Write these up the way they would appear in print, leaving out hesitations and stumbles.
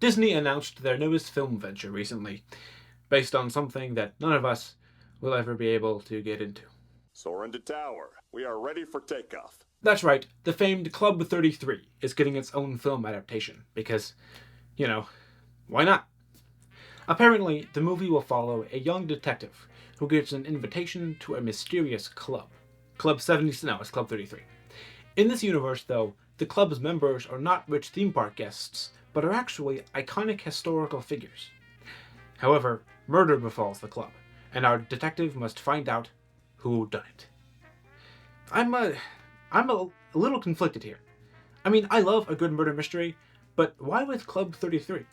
Disney announced their newest film venture recently, based on something that none of us will ever be able to get into. Soarin to tower. We are ready for takeoff. That's right, the famed Club 33 is getting its own film adaptation, because, why not? Apparently, the movie will follow a young detective who gets an invitation to a mysterious club. Club 70, no, it's Club 33. In this universe, though, the club's members are not rich theme park guests, but are actually iconic historical figures. However, murder befalls the club, and our detective must find out who done it. I'm a little conflicted here. I mean, I love a good murder mystery, but why with Club 33?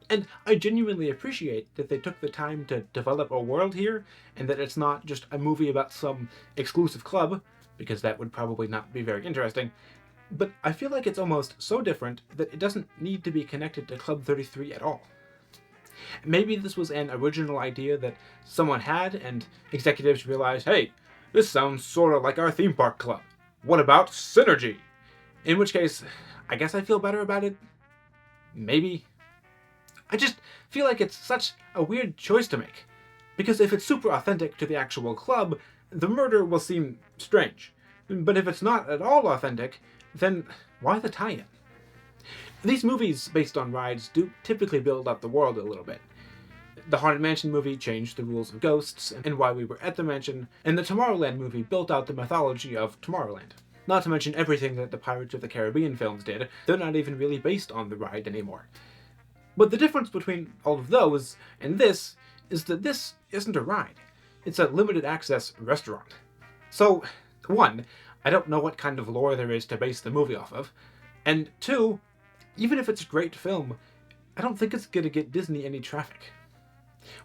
And I genuinely appreciate that they took the time to develop a world here, and that it's not just a movie about some exclusive club, because that would probably not be very interesting. But I feel like it's almost so different that it doesn't need to be connected to Club 33 at all. Maybe this was an original idea that someone had, and executives realized, hey, this sounds sort of like our theme park club. What about synergy? In which case, I guess I feel better about it. Maybe. I just feel like it's such a weird choice to make. Because if it's super authentic to the actual club, the murder will seem strange. But if it's not at all authentic, then why the tie-in? These movies based on rides do typically build up the world a little bit. The Haunted Mansion movie changed the rules of ghosts and why we were at the mansion, and the Tomorrowland movie built out the mythology of Tomorrowland. Not to mention everything that the Pirates of the Caribbean films did, they're not even really based on the ride anymore. But the difference between all of those and this is that this isn't a ride. It's a limited access restaurant. So, one, I don't know what kind of lore there is to base the movie off of, and two, even if it's a great film, I don't think it's gonna get Disney any traffic.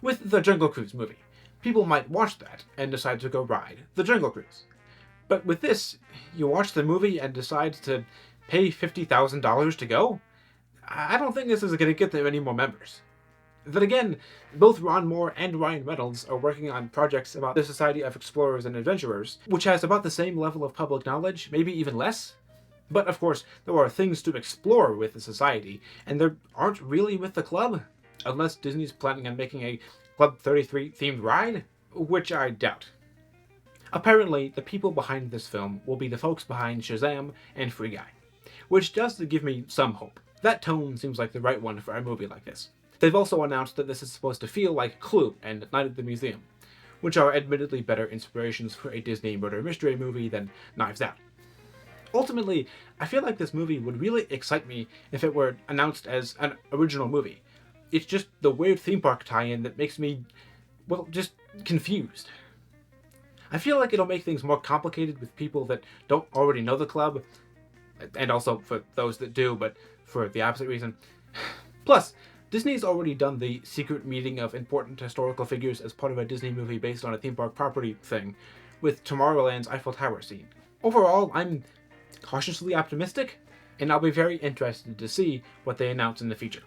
With the Jungle Cruise movie, people might watch that and decide to go ride the Jungle Cruise. But with this, you watch the movie and decide to pay $50,000 to go? I don't think this is going to get them any more members. Then again, both Ron Moore and Ryan Reynolds are working on projects about the Society of Explorers and Adventurers, which has about the same level of public knowledge, maybe even less. But of course, there are things to explore with the Society, and there aren't really with the club, unless Disney's planning on making a Club 33 themed ride, which I doubt. Apparently, the people behind this film will be the folks behind Shazam and Free Guy, which does give me some hope. That tone seems like the right one for a movie like this. They've also announced that this is supposed to feel like Clue and Night at the Museum, which are admittedly better inspirations for a Disney murder mystery movie than Knives Out. Ultimately, I feel like this movie would really excite me if it were announced as an original movie. It's just the weird theme park tie-in that makes me, just confused. I feel like it'll make things more complicated with people that don't already know the club, and also for those that do, but for the opposite reason. Plus, Disney's already done the secret meeting of important historical figures as part of a Disney movie based on a theme park property thing, with Tomorrowland's Eiffel Tower scene. Overall, I'm cautiously optimistic, and I'll be very interested to see what they announce in the future.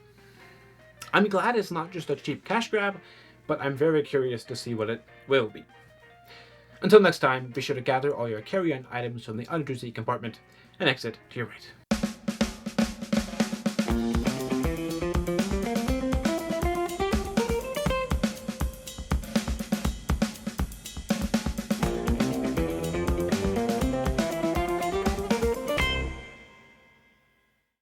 I'm glad it's not just a cheap cash grab, but I'm very curious to see what it will be. Until next time, be sure to gather all your carry-on items from the under seat compartment and exit to your right.